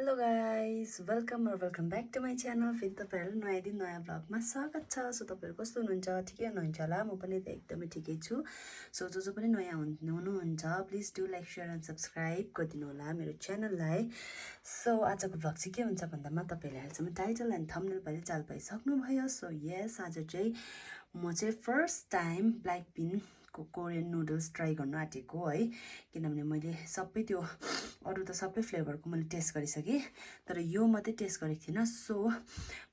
Hello guys, welcome back to my channel. फेरि तपाईहरु नयाँ दिन नयाँ भ्लगमा स्वागत छ। सो तपाईहरु कस्तो हुनुहुन्छ? ठिकै हुनुहुन्छ होला? म पनि त एकदमै ठिकै छु। सो जो पनि नयाँ हुनुहुन्छ, please do like, share end subscribe गरिदिनु होला मेरो च्यानललाई। सो आजको भ्लग चाहिँ के हुन्छ भन्दामा तपाईहरुले अहिलेसम्म टाइटल एन्ड थम्बनेल पनि चाल पाइसक्नु भयो। सो यस, आज चाहिँ म चाहिँ फर्स्ट टाइम ब्ल्याक बिन को कोरियन नुडल्स ट्राई गर्न आँटेको है। किनभने मैले सबै त्यो अरु त सबै फ्लेभरको मैले टेस्ट गरिसके, तर यो मात्रै टेस्ट गरेको थिएन। सो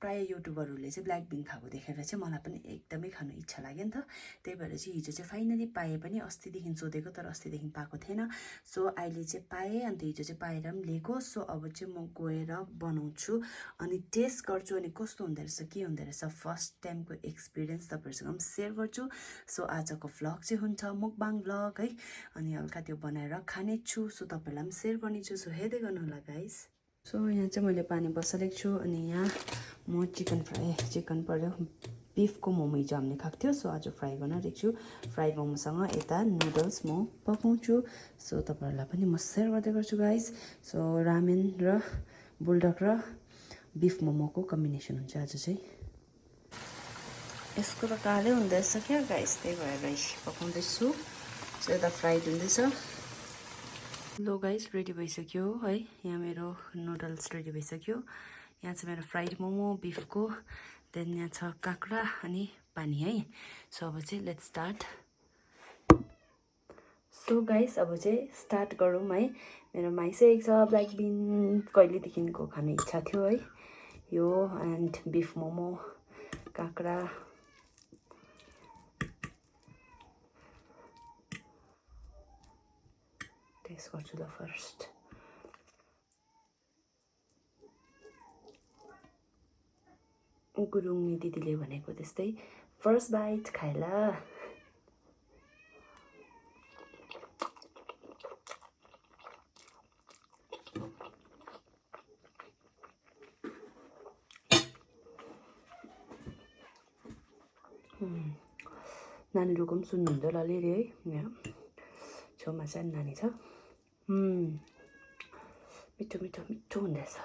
प्राय युट्युबरहरूले चाहिँ ब्ल्याक बिन खाएको देखेर चाहिँ मलाई पनि एकदमै खानु इच्छा लाग्यो नि त। त्यही भएर चाहिँ हिजो चाहिँ फाइनली पाएँ पनि। अस्तिदेखि सोधेको तर अस्तिदेखि पाएको थिएन। सो अहिले चाहिँ पाएँ, अन्त हिजो चाहिँ पाएर पनि लिएको। सो अब चाहिँ म गएर बनाउँछु अनि टेस्ट गर्छु अनि कस्तो हुँदो रहेछ, के हुँदो रहेछ, फर्स्ट टाइमको एक्सपिरियन्स तपाईहरुसँग पनि सेयर गर्छु। सो आजको भ्लग चाहिँ हुन्छ मुकबाङ भ्लग है, अनि हल्का त्यो बनाएर खाने छु। सो तपाईहरुलाई पनि सेयर गर्नेछु। सो हेर्दै गर्नु होला गाइस। सो यहाँ चाहिँ मैले पानी बसालेको छु अनि यहाँ म चिकन पर्यो बिफको मोमो हिजो हामीले खाएको थियो। सो आज फ्राई गर्न रेख्छु। फ्राई मोमोसँग यता नुडल्स म पकाउँछु। सो तपाईहरुलाई पनि म सेयर गर्दै गर्छु गाइस। सो रामेन र बुलडक र बिफ मोमोको कम्बिनेसन हुन्छ आज चाहिँ। यसको त कालै हुँदैछ क्या गाइस, त्यही भएर पकाउँदैछु। सो यता फ्राइड हुँदैछ। लो गाइस, रेडी भइसक्यो है। यहाँ मेरो नुडल्स रेडी भइसक्यो। यहाँ चाहिँ मेरो फ्राइड मोमो बिफको, देन यहाँ छ काँक्रा अनि पानी है। सो अब चाहिँ लेट्स स्टार्ट। सो गाइस अब चाहिँ स्टार्ट गरौँ है। मेरोमा आइसकेको छ ब्ल्याक बिन, कहिलेदेखिको खाने इच्छा थियो है यो, एन्ड बिफ मोमो, काँक्रा। टेस्ट गर्छु ल फर्स्ट। गुरुङनी दिदीले भनेको त्यस्तै फर्स्ट बाइट खाएला। नानीहरूको पनि सुन्नुहुन्छ होला अलिअलि है। यहाँ छेउमा सानो नानी छ। मिठो मिठो मिठो हुँदैछ।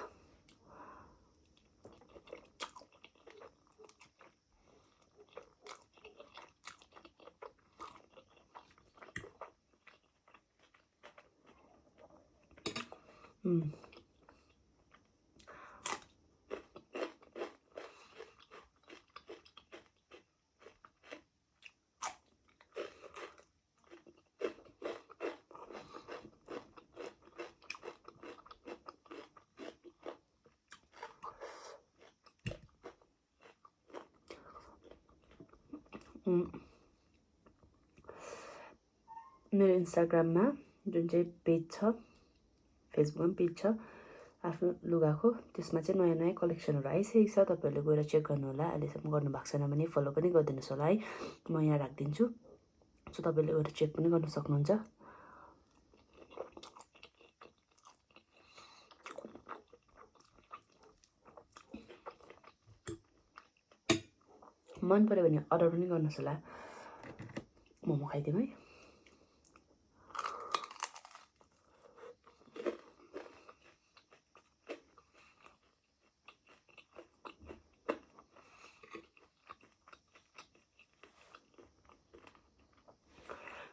मेरो इन्स्टाग्राममा जुन चाहिँ पेज छ, फेसबुकमा पेज छ आफ्नो लुगाको, त्यसमा चाहिँ नयाँ नयाँ कलेक्सनहरू आइसकेको छ। तपाईहरुले गएर चेक गर्नु होला। अहिलेसम्म गर्नु भएको छैन भने फलो पनि गरिदिनुहोस् होला है, म यहाँ राखिदिन्छु। सो तपाईहरुले गएर चेक पनि गर्न सक्नुहुन्छ। मन पर्यो भने अर्डर पनि गर्नुहोस् होला। मोमो खाइदिउँ है।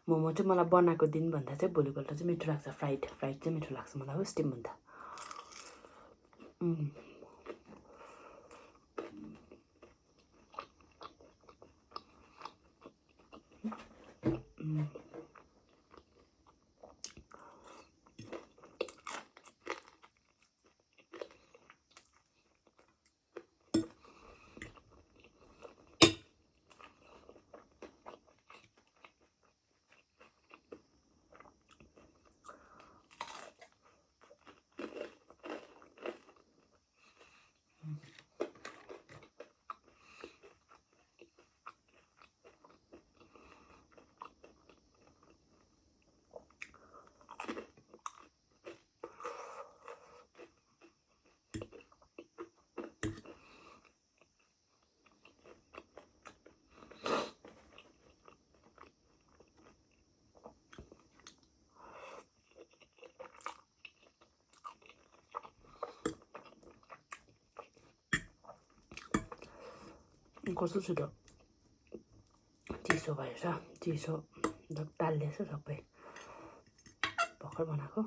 मोमो चाहिँ मलाई बनाएको दिनभन्दा चाहिँ भोलिपल्ट चाहिँ मिठो लाग्छ। फ्राइड चाहिँ मिठो लाग्छ मलाई हो, स्टिम भन्दा। कस्तो छिटो चिसो भएछ चिसो तालिएछ सबै भर्खर बनाएको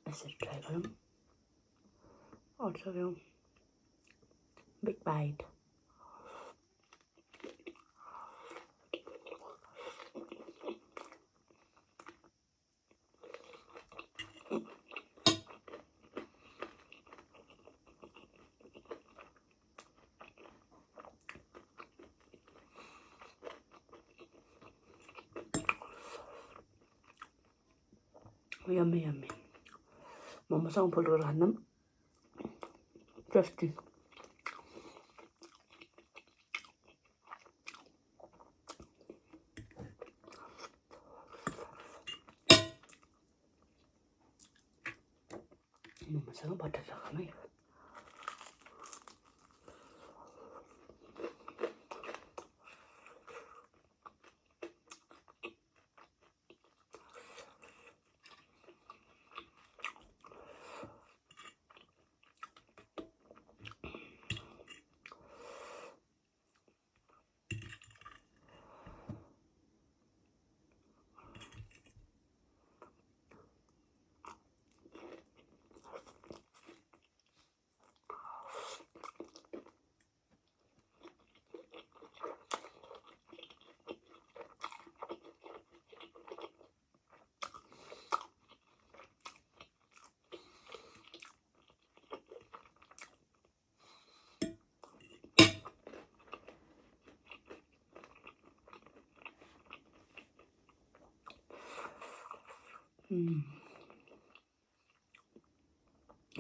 यसरी ट्राई गरौँ also a big bite. Yummy, yummy. Momoसँग फुल गरेर खाँदा टेस्टी मोमोसँग बटर लगाउँ है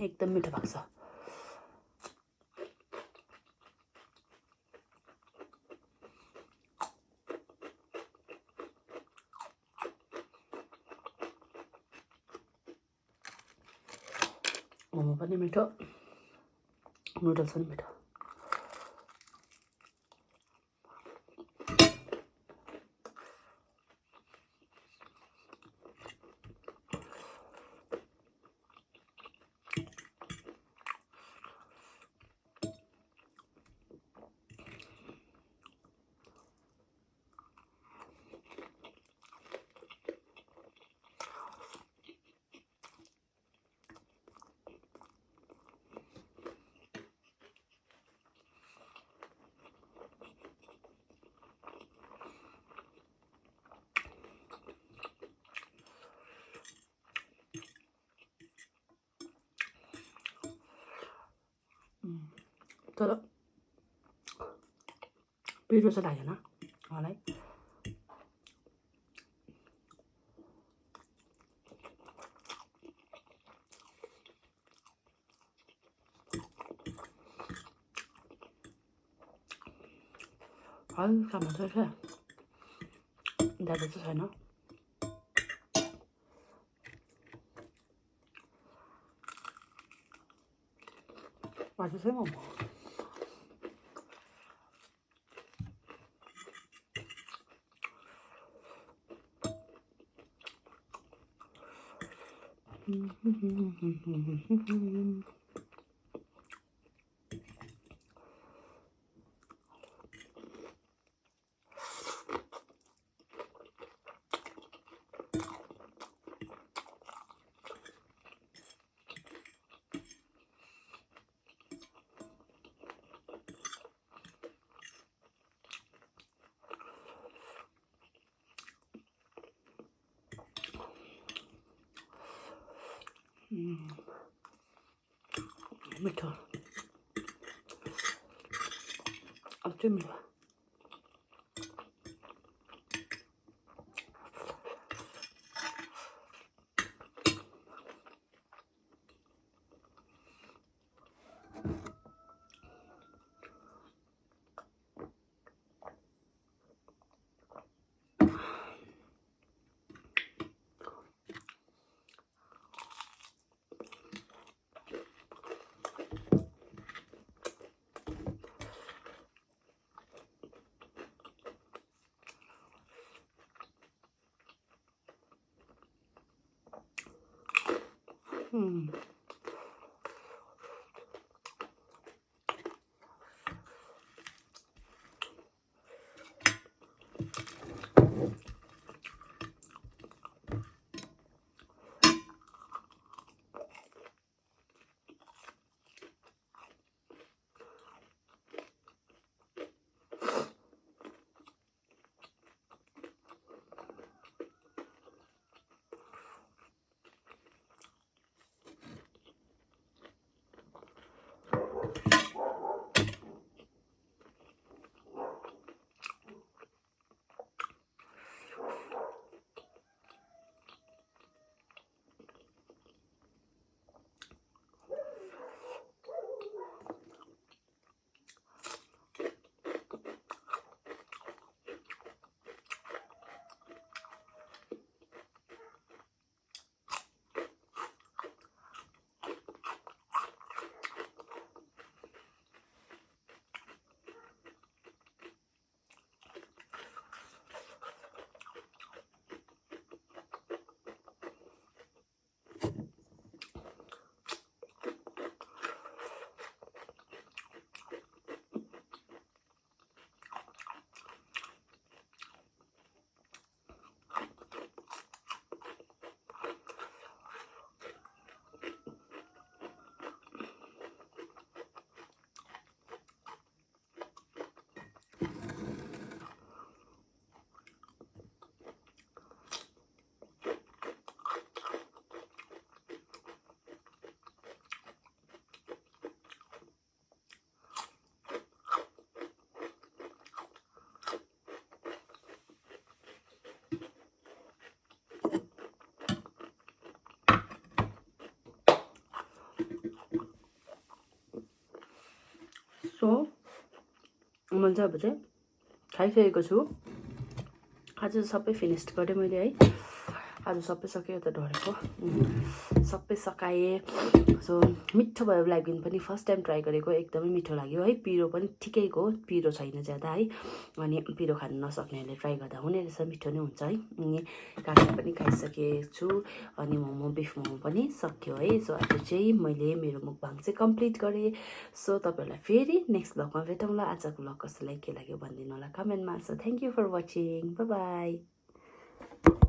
एकदम मिठो भएको छ मोमो पनि मिठो नुडल्स पनि मिठो तर पिरो चाहिँ लागेन मलाई हल्का मात्रै छ ज्यादा चाहिँ छैन आज चाहिँ मोमो मिठो अझै मिठो सो मैले चाहिँ अब चाहिँ खाइसकेको छु आज सबै फिनिस्ड गरेँ मैले है आज सबै सक्यो त ढलेको सबै सकाएँ सो मिठो भयो ब्ल्याक बिन पनि फर्स्ट टाइम ट्राई गरेको एकदमै मिठो लाग्यो है पिरो पनि ठिकैको पिरो छैन ज्यादा है अनि पिरो खान नसक्नेहरूले ट्राई गर्दा हुने रहेछ मिठो नै हुन्छ है अनि काँक्रा पनि खाइसकेको छु अनि मोमो बिफ मोमो पनि सक्यो है सो आज चाहिँ मैले मेरो मुकबाङ चाहिँ कम्प्लिट गरेँ सो तपाईँहरूलाई फेरि नेक्स्ट ब्लगमा भेटौँला आजको ब्लग कसैलाई के लाग्यो भनिदिनु होला कमेन्टमा so thank you for watching bye by